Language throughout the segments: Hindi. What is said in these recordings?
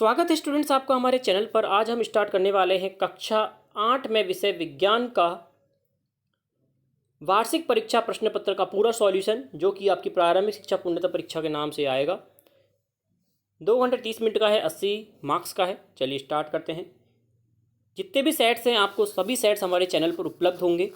स्वागत है स्टूडेंट्स आपका हमारे चैनल पर। आज हम स्टार्ट करने वाले हैं कक्षा 8 में विषय विज्ञान का वार्षिक परीक्षा प्रश्न पत्र का पूरा सॉल्यूशन, जो कि आपकी प्रारंभिक शिक्षा पूर्णता परीक्षा के नाम से आएगा। 2 घंटे 30 मिनट का है, 80 मार्क्स का है। चलिए स्टार्ट करते हैं। जितने भी सेट्स हैं आपको सभी सेट्स हमारे चैनल पर उपलब्ध होंगे,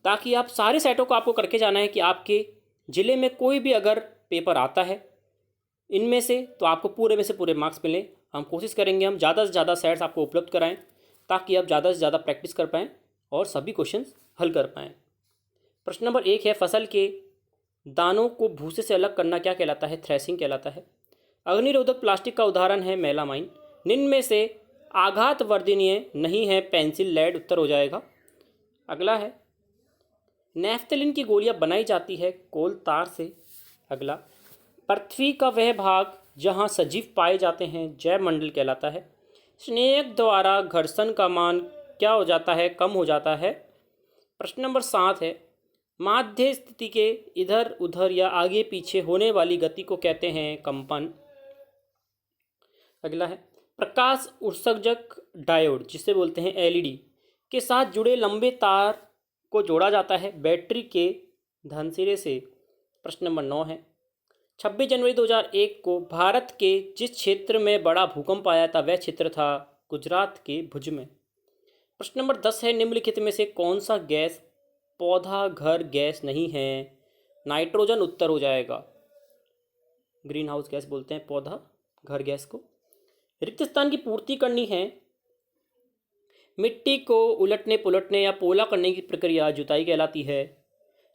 ताकि आप सारे सेटों को आपको करके जाना है कि आपके ज़िले में कोई भी अगर पेपर आता है इनमें से, तो आपको पूरे में से पूरे मार्क्स मिले। हम कोशिश करेंगे हम ज़्यादा से ज़्यादा सेट्स आपको उपलब्ध कराएं, ताकि आप ज़्यादा से ज़्यादा प्रैक्टिस कर पाएँ और सभी क्वेश्चंस हल कर पाएँ। प्रश्न नंबर 1 है, फसल के दानों को भूसे से अलग करना क्या कहलाता है? थ्रेसिंग कहलाता है। अग्निरोधक प्लास्टिक का उदाहरण है मेलामाइन। निम्न में से आघात वर्धनीय नहीं है पेंसिल लेड, उत्तर हो जाएगा। अगला है, नैफ्थलीन की गोलियां बनाई जाती है कोल तार से। अगला, पृथ्वी का वह भाग जहां सजीव पाए जाते हैं जैव मंडल कहलाता है। स्नेक द्वारा घर्षण का मान क्या हो जाता है? कम हो जाता है। प्रश्न नंबर 7 है, माध्य स्थिति के इधर उधर या आगे पीछे होने वाली गति को कहते हैं कंपन। अगला है, प्रकाश उत्सर्जक डायोड, जिसे बोलते हैं एलईडी, के साथ जुड़े लंबे तार को जोड़ा जाता है बैटरी के धनसिरे से। प्रश्न नंबर 9 है, 26 जनवरी 2001 को भारत के जिस क्षेत्र में बड़ा भूकंप आया था वह क्षेत्र था गुजरात के भुज में। प्रश्न नंबर 10 है, निम्नलिखित में से कौन सा गैस पौधा घर गैस नहीं है? नाइट्रोजन, उत्तर हो जाएगा। ग्रीन हाउस गैस बोलते हैं पौधा घर गैस को। रिक्त स्थान की पूर्ति करनी है। मिट्टी को उलटने पुलटने या पोला करने की प्रक्रिया जुताई कहलाती है।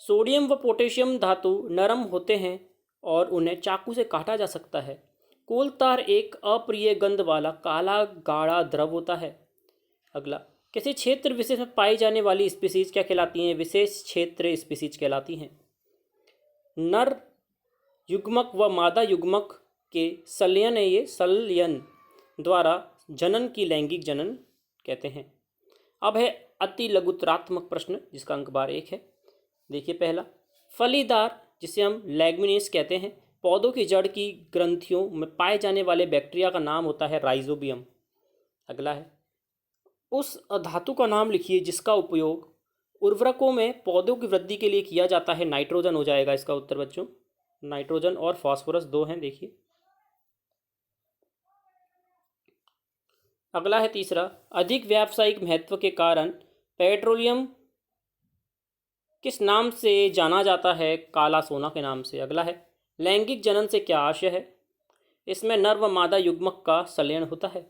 सोडियम व पोटेशियम धातु नरम होते हैं और उन्हें चाकू से काटा जा सकता है। कोल तार एक अप्रिय गंध वाला काला गाढ़ा द्रव होता है। अगला, किसी क्षेत्र विशेष में पाई जाने वाली स्पीसीज क्या कहलाती हैं? विशेष क्षेत्र स्पीसीज कहलाती हैं। नर युग्मक व मादा युग्मक के संलयन है, ये संलयन द्वारा जनन की लैंगिक जनन कहते हैं। अब है अति लघुतरात्मक प्रश्न, जिसका अंक बार 1 है। देखिए पहला, फलीदार जिसे हम लेग्मिनेस कहते हैं, पौधों की जड़ की ग्रंथियों में पाए जाने वाले बैक्टीरिया का नाम होता है राइजोबियम। अगला है, उस धातु का नाम लिखिए जिसका उपयोग उर्वरकों में पौधों की वृद्धि के लिए किया जाता है। नाइट्रोजन हो जाएगा इसका उत्तर बच्चों। नाइट्रोजन और फास्फोरस 2 हैं, देखिए। अगला है तीसरा, अधिक व्यावसायिक महत्व के कारण पेट्रोलियम किस नाम से जाना जाता है? काला सोना के नाम से। अगला है, लैंगिक जनन से क्या आशय है? इसमें नर व मादा युग्मक का संलयन होता है।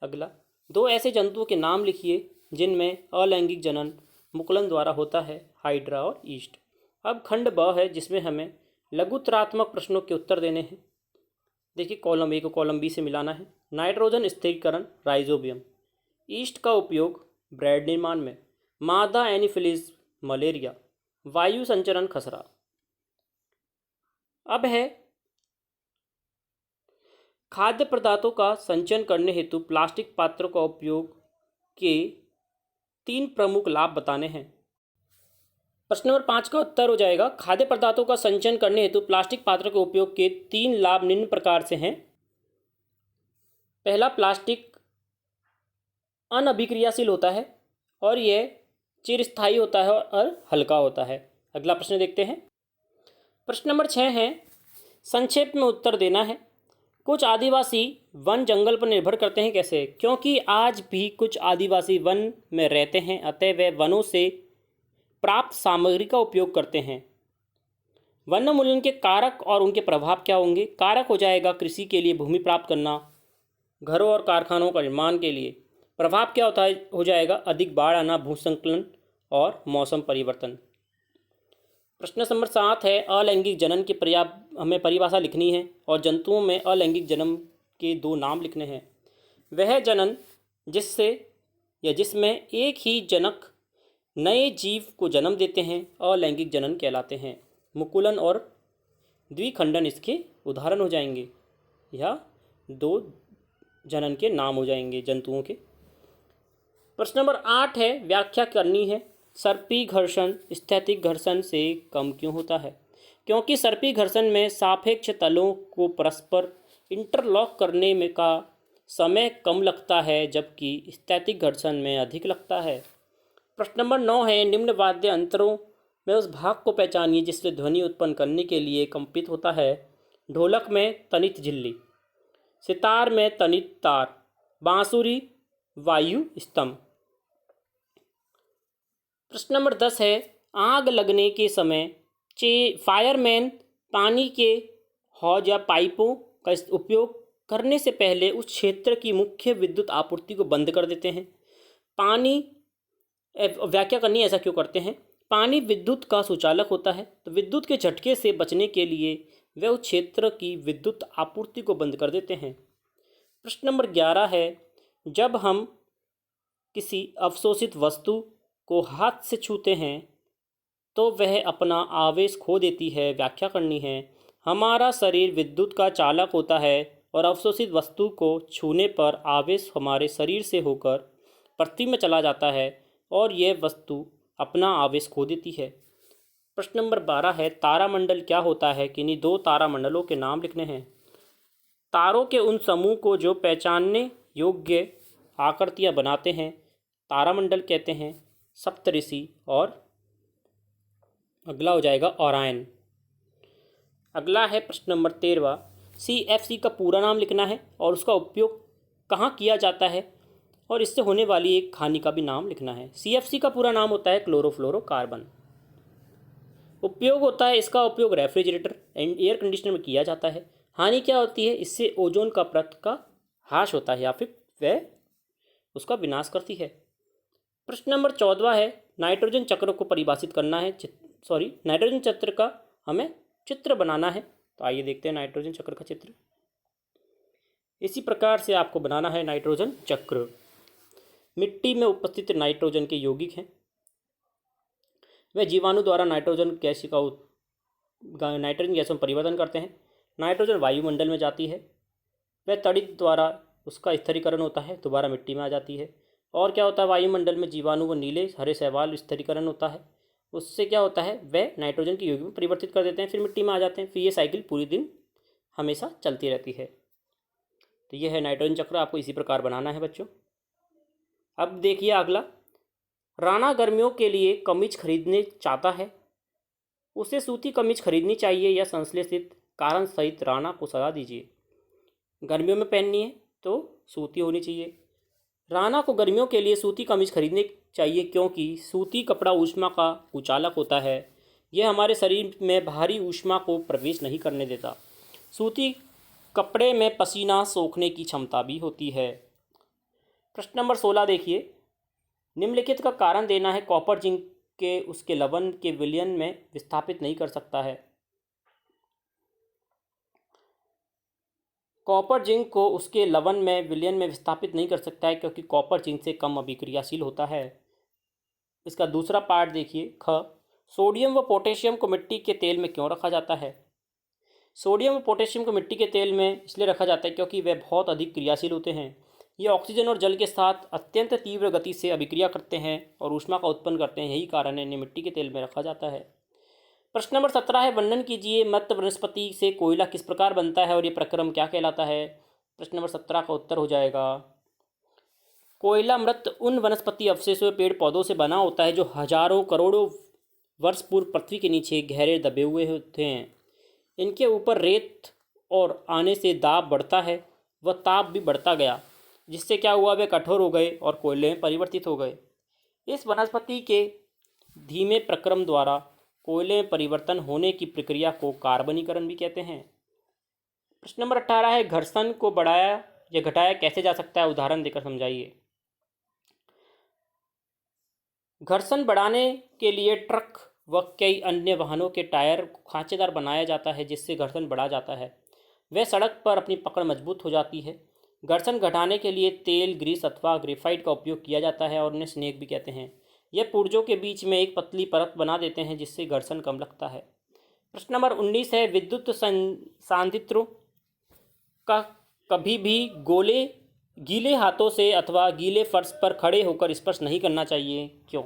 अगला, 2 ऐसे जंतुओं के नाम लिखिए जिनमें अलैंगिक जनन मुकुलन द्वारा होता है। हाइड्रा और ईस्ट। अब खंड ब है, जिसमें हमें लघुतरात्मक प्रश्नों के उत्तर देने हैं। देखिए, कॉलम ए को कॉलम बी से मिलाना है। नाइट्रोजन स्थिरीकरण राइजोबियम। ईस्ट का उपयोग ब्रेड निर्माण में। मादा एनीफिलीज मलेरिया। वायु संचरण खसरा। अब है, खाद्य पदार्थों का संचयन करने हेतु प्लास्टिक पात्रों का उपयोग के 3 प्रमुख लाभ बताने हैं। प्रश्न नंबर 5 का उत्तर हो जाएगा, खाद्य पदार्थों का संचयन करने हेतु प्लास्टिक पात्रों के उपयोग के 3 लाभ निम्न प्रकार से हैं। पहला, प्लास्टिक अनअभिक्रियाशील होता है और यह चिरस्थायी होता है और हल्का होता है। अगला प्रश्न देखते हैं। प्रश्न नंबर 6 है, संक्षेप में उत्तर देना है। कुछ आदिवासी वन जंगल पर निर्भर करते हैं, कैसे? क्योंकि आज भी कुछ आदिवासी वन में रहते हैं, अतः वे वनों से प्राप्त सामग्री का उपयोग करते हैं। वनोन्मूलन के कारक और उनके प्रभाव क्या होंगे? कारक हो जाएगा कृषि के लिए भूमि प्राप्त करना, घरों और कारखानों का निर्माण के लिए। प्रभाव क्या होता है? हो जाएगा अधिक बाढ़ आना, भूसंकलन और मौसम परिवर्तन। प्रश्न नंबर 7 है, अलैंगिक जनन की हमें परिभाषा लिखनी है और जंतुओं में अलैंगिक जन्म के 2 नाम लिखने हैं। वह जनन जिससे या जिसमें एक ही जनक नए जीव को जन्म देते हैं अलैंगिक जनन कहलाते हैं। मुकुलन और द्विखंडन इसके उदाहरण हो जाएंगे, या 2 जनन के नाम हो जाएंगे जंतुओं के। प्रश्न नंबर 8 है, व्याख्या करनी है। सर्पी घर्षण स्थैतिक घर्षण से कम क्यों होता है? क्योंकि सर्पी घर्षण में सापेक्ष तलों को परस्पर इंटरलॉक करने में का समय कम लगता है जबकि स्थैतिक घर्षण में अधिक लगता है। प्रश्न नंबर 9 है, निम्न वाद्य यंत्रों में उस भाग को पहचानिए जिससे ध्वनि उत्पन्न करने के लिए कंपित होता है। ढोलक में तनित झिल्ली, सितार में तनित तार, बांसुरी वायु स्तंभ। प्रश्न नंबर 10 है, आग लगने के समय फायरमैन पानी के हौज या पाइपों का उपयोग करने से पहले उस क्षेत्र की मुख्य विद्युत आपूर्ति को बंद कर देते हैं। पानी व्याख्या करनी, ऐसा क्यों करते हैं? पानी विद्युत का सुचालक होता है, तो विद्युत के झटके से बचने के लिए वे उस क्षेत्र की विद्युत आपूर्ति को बंद कर देते हैं। प्रश्न नंबर 11 है, जब हम किसी अवशोषित वस्तु को हाथ से छूते हैं तो वह अपना आवेश खो देती है। व्याख्या करनी है। हमारा शरीर विद्युत का चालक होता है और अवशोषित वस्तु को छूने पर आवेश हमारे शरीर से होकर पृथ्वी में चला जाता है और यह वस्तु अपना आवेश खो देती है। प्रश्न नंबर 12 है, तारामंडल क्या होता है? किन्हीं 2 तारामंडलों के नाम लिखने हैं। तारों के उन समूह को जो पहचानने योग्य आकृतियां बनाते हैं तारामंडल कहते हैं। सप्तऋषि और अगला हो जाएगा ओरायन। अगला है प्रश्न नंबर 13, CFC का पूरा नाम लिखना है और उसका उपयोग कहाँ किया जाता है और इससे होने वाली एक हानि का भी नाम लिखना है। CFC का पूरा नाम होता है क्लोरोफ्लोरोकार्बन। उपयोग होता है, इसका उपयोग रेफ्रिजरेटर एंड एयर कंडीशनर में किया जाता है। हानि क्या होती है? इससे ओजोन का परत का ह्रास होता है या फिर वह उसका विनाश करती है। प्रश्न नंबर 14 है, नाइट्रोजन चक्र को परिभाषित करना है। नाइट्रोजन चक्र का हमें चित्र बनाना है। तो आइए देखते हैं नाइट्रोजन चक्र का चित्र। इसी प्रकार से आपको बनाना है नाइट्रोजन चक्र। मिट्टी में उपस्थित नाइट्रोजन के यौगिक हैं। वे जीवाणु द्वारा नाइट्रोजन गैस में परिवर्तन करते हैं। नाइट्रोजन वायुमंडल में जाती है। वह तड़ित द्वारा उसका स्थिरीकरण होता है, दोबारा मिट्टी में आ जाती है। और क्या होता है? वायुमंडल में जीवाणु व नीले हरे शैवाल स्थिरीकरण होता है। उससे क्या होता है? वे नाइट्रोजन के यौगिक में परिवर्तित कर देते हैं, फिर मिट्टी में आ जाते हैं। फिर ये साइकिल पूरी दिन हमेशा चलती रहती है। तो यह है नाइट्रोजन चक्र। आपको इसी प्रकार बनाना है बच्चों। अब देखिए अगला, राणा गर्मियों के लिए कमीज खरीदने चाहता है। उसे सूती कमीज खरीदनी चाहिए या संश्लेषित कारण सहित राणा को सलाह दीजिए। गर्मियों में पहननी है तो सूती होनी चाहिए। राणा को गर्मियों के लिए सूती कमीज खरीदनी चाहिए क्योंकि सूती कपड़ा ऊष्मा का कुचालक होता है। यह हमारे शरीर में भारी ऊष्मा को प्रवेश नहीं करने देता। सूती कपड़े में पसीना सोखने की क्षमता भी होती है। प्रश्न नंबर 16 देखिए, निम्नलिखित का कारण देना है। कॉपर जिंक के उसके लवण के विलयन में विस्थापित नहीं कर सकता है। कॉपर जिंक को उसके लवण में विलयन में विस्थापित नहीं कर सकता है क्योंकि कॉपर जिंक से कम अभिक्रियाशील होता है। इसका दूसरा पार्ट देखिए। ख, सोडियम व पोटेशियम को मिट्टी के तेल में क्यों रखा जाता है? सोडियम व पोटेशियम को मिट्टी के तेल में इसलिए रखा जाता है क्योंकि वे बहुत अधिक क्रियाशील होते हैं। ये ऑक्सीजन और जल के साथ अत्यंत तीव्र गति से अभिक्रिया करते हैं और ऊष्मा का उत्पन्न करते हैं। यही कारण है इन्हें मिट्टी के तेल में रखा जाता है। प्रश्न नंबर 17 है, वर्णन कीजिए मृत वनस्पति से कोयला किस प्रकार बनता है और ये प्रक्रम क्या कहलाता है? प्रश्न नंबर 17 का उत्तर हो जाएगा, कोयला मृत उन वनस्पति अवशेषों पेड़ पौधों से बना होता है जो हजारों करोड़ों वर्ष पूर्व पृथ्वी के नीचे गहरे दबे हुए होते हैं। इनके ऊपर रेत और आने से दाब बढ़ता है, वह ताप भी बढ़ता गया, जिससे क्या हुआ? वे कठोर हो गए और कोयले में परिवर्तित हो गए। इस वनस्पति के धीमे प्रक्रम द्वारा कोयले में परिवर्तन होने की प्रक्रिया को कार्बनीकरण भी कहते हैं। प्रश्न नंबर 18 है, घर्षण को बढ़ाया या घटाया कैसे जा सकता है? उदाहरण देकर समझाइए। घर्षण बढ़ाने के लिए ट्रक व कई अन्य वाहनों के टायर को खांचेदार बनाया जाता है जिससे घर्षण बढ़ा जाता है। वह सड़क पर अपनी पकड़ मजबूत हो जाती है। घर्षण घटाने के लिए तेल, ग्रीस अथवा ग्रेफाइट का उपयोग किया जाता है और उन्हें स्नेक भी कहते हैं। यह पुर्जों के बीच में एक पतली परत बना देते हैं जिससे घर्षण कम लगता है। प्रश्न नंबर 19 है, विद्युत सांधित्रों का कभी भी गीले हाथों से अथवा गीले फर्श पर खड़े होकर स्पर्श नहीं करना चाहिए। क्यों?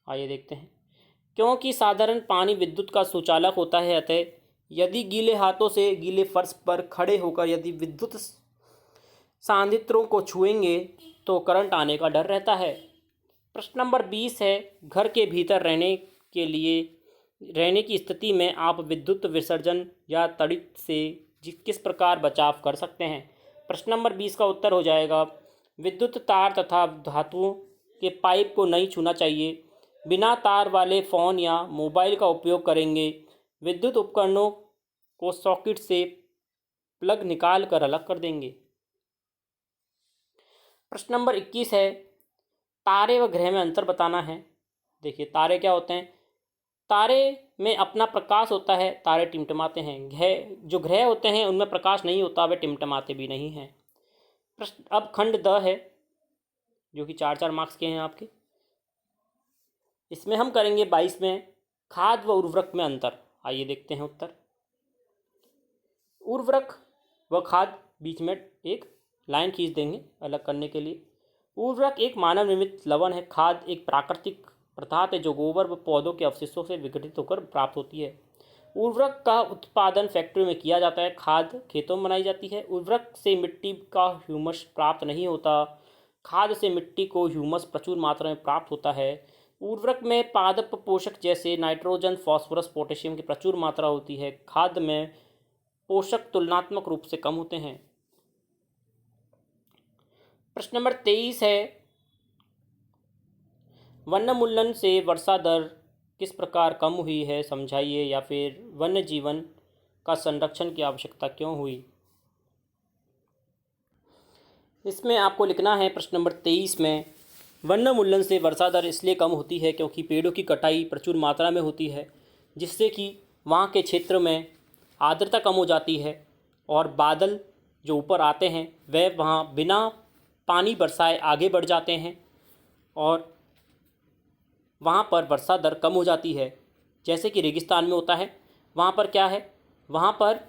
आइए देखते हैं। क्योंकि साधारण पानी विद्युत का सुचालक होता है, अतः यदि गीले हाथों से गीले फर्श पर खड़े होकर यदि विद्युत सांद्रित्रों को छुएंगे तो करंट आने का डर रहता है। प्रश्न नंबर 20 है, घर के भीतर रहने की स्थिति में आप विद्युत विसर्जन या तड़ित से किस प्रकार बचाव कर सकते हैं। प्रश्न नंबर 20 का उत्तर हो जाएगा, विद्युत तार तथा धातुओं के पाइप को नहीं छूना चाहिए। बिना तार वाले फ़ोन या मोबाइल का उपयोग करेंगे। विद्युत उपकरणों को सॉकेट से प्लग निकाल कर अलग कर देंगे। प्रश्न नंबर 21 है, तारे व ग्रह में अंतर बताना है। देखिए तारे क्या होते हैं, तारे में अपना प्रकाश होता है, तारे टिमटिमाते हैं। जो ग्रह होते हैं उनमें प्रकाश नहीं होता, वे टिमटिमाते भी नहीं हैं। प्रश्न अब खंड द है, जो कि 4-4 मार्क्स के हैं आपके। इसमें हम करेंगे 22 में खाद व उर्वरक में अंतर। आइए देखते हैं उत्तर। उर्वरक व खाद, बीच में एक लाइन खींच देंगे अलग करने के लिए। उर्वरक एक मानव निर्मित लवण है। खाद एक प्राकृतिक पदार्थ है जो गोबर व पौधों के अवशेषों से विघटित होकर प्राप्त होती है। उर्वरक का उत्पादन फैक्ट्री में किया जाता है, खाद खेतों में बनाई जाती है। उर्वरक से मिट्टी का ह्यूमस प्राप्त नहीं होता, खाद से मिट्टी को ह्यूमस प्रचुर मात्रा में प्राप्त होता है। उर्वरक में पादप पोषक जैसे नाइट्रोजन, फास्फोरस, पोटेशियम की प्रचुर मात्रा होती है। खाद में पोषक तुलनात्मक रूप से कम होते हैं। प्रश्न नंबर 23 है, वन्यमूलन से वर्षा दर किस प्रकार कम हुई है समझाइए, या फिर वन्य जीवन का संरक्षण की आवश्यकता क्यों हुई। इसमें आपको लिखना है प्रश्न नंबर 23 में, वन्यमूलन से वर्षा दर इसलिए कम होती है क्योंकि पेड़ों की कटाई प्रचुर मात्रा में होती है, जिससे कि वहाँ के क्षेत्र में आर्द्रता कम हो जाती है और बादल जो ऊपर आते हैं वह वहाँ बिना पानी बरसाए आगे बढ़ जाते हैं और वहाँ पर वर्षा दर कम हो जाती है। जैसे कि रेगिस्तान में होता है, वहाँ पर क्या है, वहाँ पर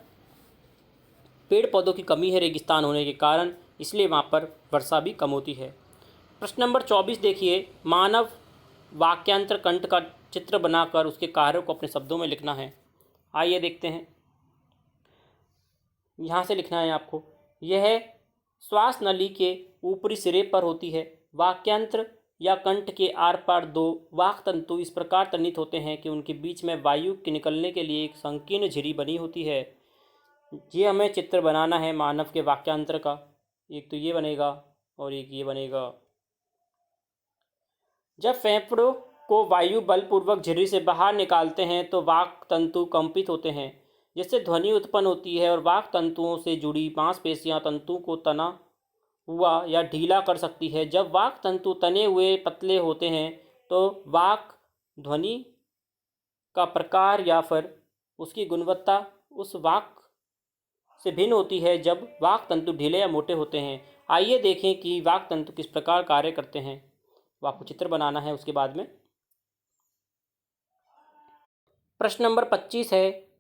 पेड़ पौधों की कमी है रेगिस्तान होने के कारण, इसलिए वहाँ पर वर्षा भी कम होती है। प्रश्न नंबर 24 देखिए, मानव वाक्यांतर कंठ का चित्र बनाकर उसके कार्यों को अपने शब्दों में लिखना है। आइए देखते हैं। यहाँ से लिखना है आपको, यह श्वास नली के ऊपरी सिरे पर होती है। वाक्यांत्र या कंठ के आर पार दो वाक तंतु इस प्रकार तन्नित होते हैं कि उनके बीच में वायु के निकलने के लिए एक संकीर्ण झिरी बनी होती है। ये हमें चित्र बनाना है मानव के वाक्यांत्र का। एक तो ये बनेगा और एक ये बनेगा। जब फेफड़ों को वायु बलपूर्वक झिरी से बाहर निकालते हैं तो वाक तंतु कंपित होते हैं, जिससे ध्वनि उत्पन्न होती है और वाक तंतुओं से जुड़ी मांसपेशियां तंतु को तना हुआ या ढीला कर सकती है। जब वाक तंतु तने हुए पतले होते हैं तो वाक ध्वनि का प्रकार या फिर उसकी गुणवत्ता उस वाक से भिन्न होती है जब वाक तंतु ढीले या मोटे होते हैं। आइए देखें कि वाक तंतु किस प्रकार कार्य करते हैं। वो आपको चित्र बनाना है उसके बाद में। प्रश्न नंबर 25 है,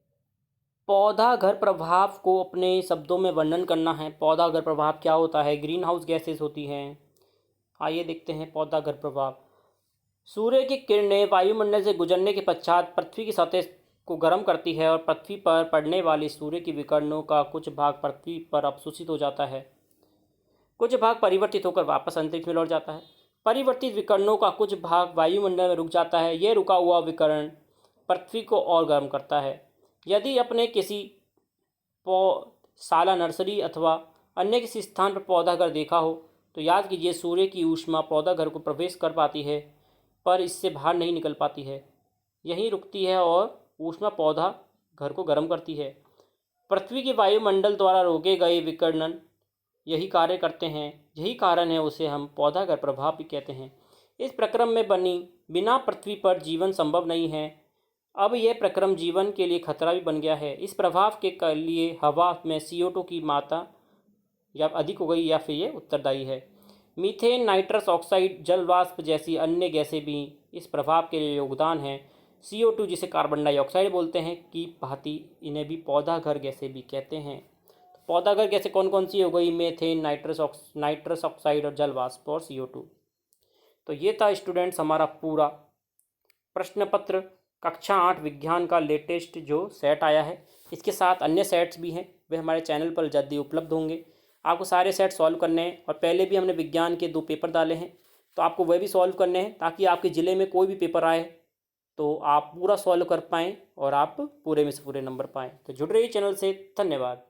पौधा घर प्रभाव को अपने शब्दों में वर्णन करना है। पौधा घर प्रभाव क्या होता है। ग्रीन हाउस गैसेस होती हैं। आइए देखते हैं पौधा घर प्रभाव। सूर्य की किरणें वायुमंडल से गुजरने के पश्चात पृथ्वी की सतह को गर्म करती है और पृथ्वी पर पड़ने वाली सूर्य की विकिरणों का कुछ भाग पृथ्वी पर अवशोषित हो जाता है, कुछ भाग परिवर्तित होकर वापस अंतरिक्ष में लौट जाता है। परिवर्तित विकिरणों का कुछ भाग वायुमंडल में रुक जाता है। यह रुका हुआ विकिरण पृथ्वी को और गर्म करता है। यदि अपने किसी पौधशाला, नर्सरी अथवा अन्य किसी स्थान पर पौधा घर देखा हो तो याद कीजिए सूर्य की ऊष्मा पौधा घर को प्रवेश कर पाती है पर इससे बाहर नहीं निकल पाती है, यहीं रुकती है और ऊष्मा पौधा घर को गर्म करती है। पृथ्वी के वायुमंडल द्वारा रोके गए विकिरण यही कार्य करते हैं। यही कारण है उसे हम पौधा घर प्रभाव भी कहते हैं। इस प्रक्रम में बिना पृथ्वी पर जीवन संभव नहीं है। अब यह प्रक्रम जीवन के लिए खतरा भी बन गया है। इस प्रभाव के लिए हवा में CO2 की मात्रा या अधिक हो गई या फिर ये उत्तरदायी है। मीथेन, नाइट्रस ऑक्साइड, जल वाष्प जैसी अन्य गैसें भी इस प्रभाव के लिए योगदान है। CO2 जिसे कार्बन डाइऑक्साइड बोलते हैं की भांति इन्हें भी पौधा घर गैसें भी कहते हैं। तो पौधा घर गैसें कौन कौन सी हो गई, मीथेन, नाइट्रस ऑक्साइड और जल वाष्प और CO2। तो ये था स्टूडेंट्स हमारा पूरा प्रश्न पत्र कक्षा 8 विज्ञान का लेटेस्ट जो सेट आया है। इसके साथ अन्य सेट्स भी हैं, वे हमारे चैनल पर जल्दी उपलब्ध होंगे। आपको सारे सेट सॉल्व करने हैं और पहले भी हमने विज्ञान के 2 पेपर डाले हैं, तो आपको वह भी सॉल्व करने हैं ताकि आपके ज़िले में कोई भी पेपर आए तो आप पूरा सॉल्व कर पाएँ और आप पूरे में से पूरे नंबर पाएँ। तो जुड़ रहिए चैनल से। धन्यवाद।